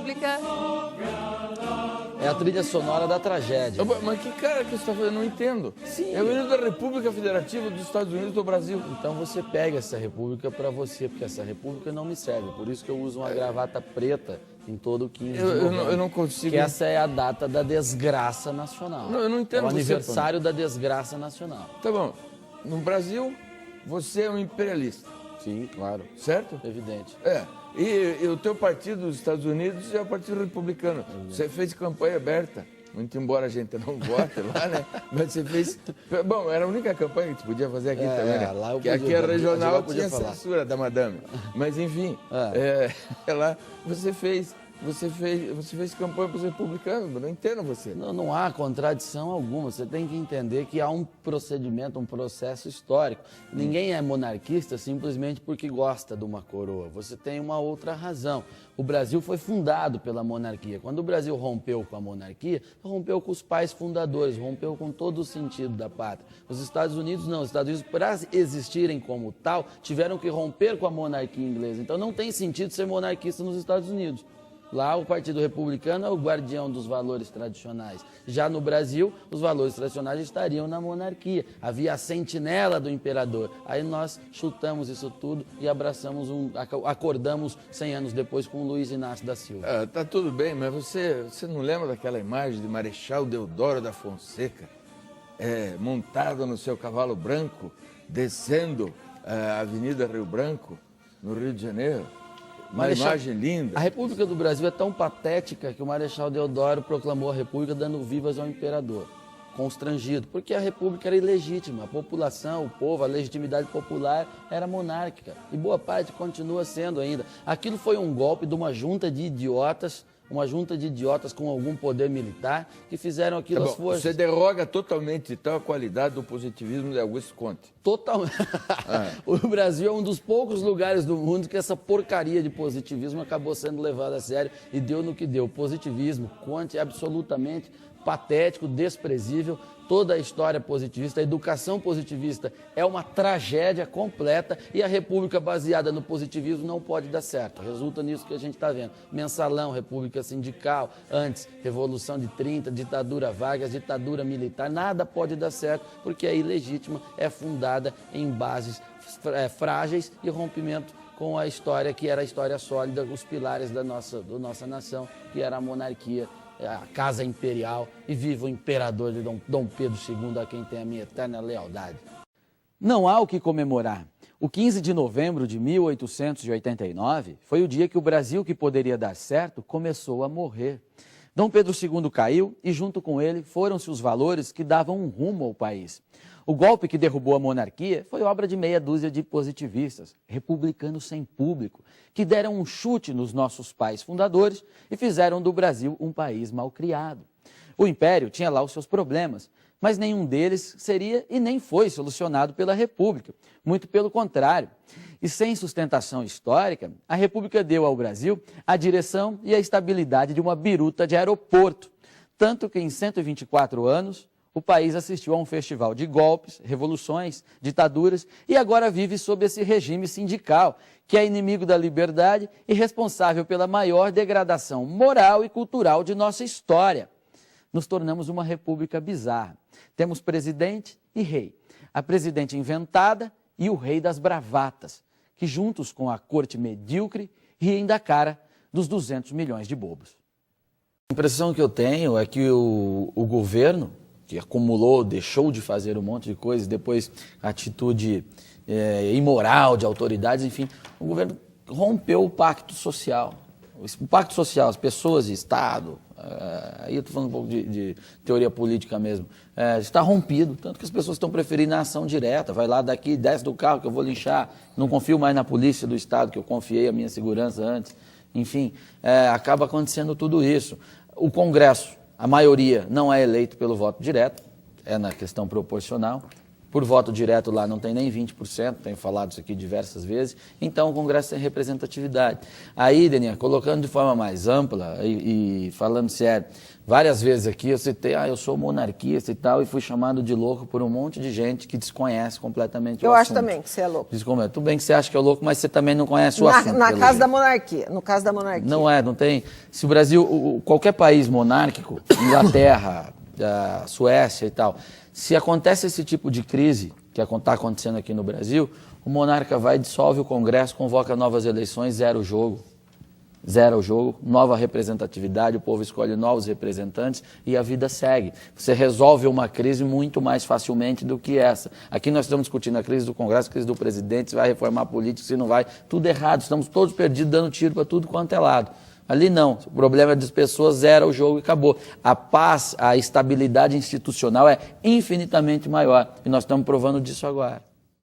República. É a trilha sonora da tragédia. Mas que cara que você está fazendo? Eu não entendo. Sim. É o hino da República Federativa dos Estados Unidos do Brasil. Então você pega essa república para você, porque essa república não me serve. Por isso que eu uso uma gravata preta em todo o 15 de novembro. Eu não consigo... Que essa é a data da desgraça nacional. Não, eu não entendo É o você, aniversário da desgraça nacional. Tá bom. No Brasil, você é um imperialista, Sim, claro. certo? Evidente. É. E o teu partido dos Estados Unidos é o Partido Republicano. Você fez campanha aberta. Muito embora a gente não vote lá, né? Mas você fez... Bom, era a única campanha que você podia fazer aqui também, né? Lá eu que podia, aqui a regional eu podia tinha falar. censura da madame. Mas, enfim, lá você fez campanha para os republicanos. Eu não entendo você. Não há contradição alguma. Você tem que entender que há um procedimento, um processo histórico. Ninguém é monarquista simplesmente porque gosta de uma coroa. Você tem uma outra razão. O Brasil foi fundado pela monarquia. Quando o Brasil rompeu com a monarquia, rompeu com os pais fundadores, rompeu com todo o sentido da pátria. Os Estados Unidos não. Os Estados Unidos, para existirem como tal, tiveram que romper com a monarquia inglesa. Então não tem sentido ser monarquista nos Estados Unidos. Lá o Partido Republicano é o guardião dos valores tradicionais. Já no Brasil, os valores tradicionais estariam na monarquia. Havia a sentinela do imperador. Aí nós chutamos isso tudo e abraçamos acordamos 100 anos depois com Luiz Inácio da Silva. Tá tudo bem, mas você não lembra daquela imagem de Marechal Deodoro da Fonseca, montado no seu cavalo branco, descendo a Avenida Rio Branco, no Rio de Janeiro? Uma imagem linda. A República do Brasil é tão patética que o Marechal Deodoro proclamou a República dando vivas ao imperador, constrangido, porque a República era ilegítima. A população, o povo, a legitimidade popular era monárquica e boa parte continua sendo ainda. Aquilo foi um golpe de uma junta de idiotas, com algum poder militar que fizeram aquilo às forças. Você derroga totalmente então a qualidade do positivismo de Augusto Conte. Totalmente. O Brasil é um dos poucos lugares do mundo que essa porcaria de positivismo acabou sendo levada a sério e deu no que deu. O positivismo, Conte, é absolutamente patético, desprezível. Toda a história positivista, a educação positivista é uma tragédia completa e a república baseada no positivismo não pode dar certo. Resulta nisso que a gente está vendo. Mensalão, república sindical, antes, Revolução de 30, ditadura Vargas, ditadura militar, nada pode dar certo porque é ilegítima, é fundada em bases frágeis e rompimento com a história que era a história sólida, os pilares da nossa nação, que era a monarquia, a Casa Imperial, e viva o imperador de Dom Pedro II, a quem tem a minha eterna lealdade. Não há o que comemorar. O 15 de novembro de 1889 foi o dia que o Brasil, que poderia dar certo, começou a morrer. Dom Pedro II caiu e, junto com ele, foram-se os valores que davam um rumo ao país. O golpe que derrubou a monarquia foi obra de meia dúzia de positivistas, republicanos sem público, que deram um chute nos nossos pais fundadores e fizeram do Brasil um país malcriado. O Império tinha lá os seus problemas, mas nenhum deles seria e nem foi solucionado pela República, muito pelo contrário. E sem sustentação histórica, a República deu ao Brasil a direção e a estabilidade de uma biruta de aeroporto, tanto que em 124 anos o país assistiu a um festival de golpes, revoluções, ditaduras e agora vive sob esse regime sindical, que é inimigo da liberdade e responsável pela maior degradação moral e cultural de nossa história. Nos tornamos uma república bizarra. Temos presidente e rei. A presidente inventada e o rei das bravatas, que juntos com a corte medíocre riem da cara dos 200 milhões de bobos. A impressão que eu tenho é que o governo, que acumulou, deixou de fazer um monte de coisas, depois a atitude imoral de autoridades, enfim, o governo rompeu o pacto social. O pacto social, as pessoas e Estado, aí eu estou falando um pouco de teoria política mesmo, está rompido, tanto que as pessoas estão preferindo a ação direta, vai lá daqui, desce do carro que eu vou linchar, não confio mais na polícia do Estado, que eu confiei a minha segurança antes, enfim, acaba acontecendo tudo isso. O Congresso, a maioria não é eleito pelo voto direto, é na questão proporcional, Por voto direto lá não tem nem 20%, tenho falado isso aqui diversas vezes, então o Congresso tem representatividade. Aí, Deninha, colocando de forma mais ampla e falando sério, várias vezes aqui eu citei, eu sou monarquista e tal, e fui chamado de louco por um monte de gente que desconhece completamente o assunto. Eu acho também que você é louco. Tudo bem que você acha que é louco, mas você também não conhece o assunto. Na casa da monarquia, no caso da monarquia. Não tem. Se o Brasil, qualquer país monárquico, Inglaterra, a Suécia e tal, se acontece esse tipo de crise que está acontecendo aqui no Brasil, o monarca vai, dissolve o Congresso, convoca novas eleições, zera o jogo. Zera o jogo, nova representatividade, o povo escolhe novos representantes e a vida segue. Você resolve uma crise muito mais facilmente do que essa. Aqui nós estamos discutindo a crise do Congresso, a crise do presidente, se vai reformar a política, se não vai, tudo errado, estamos todos perdidos, dando tiro para tudo quanto é lado. Ali não, o problema é das pessoas, zera o jogo e acabou. A paz, a estabilidade institucional é infinitamente maior e nós estamos provando disso agora.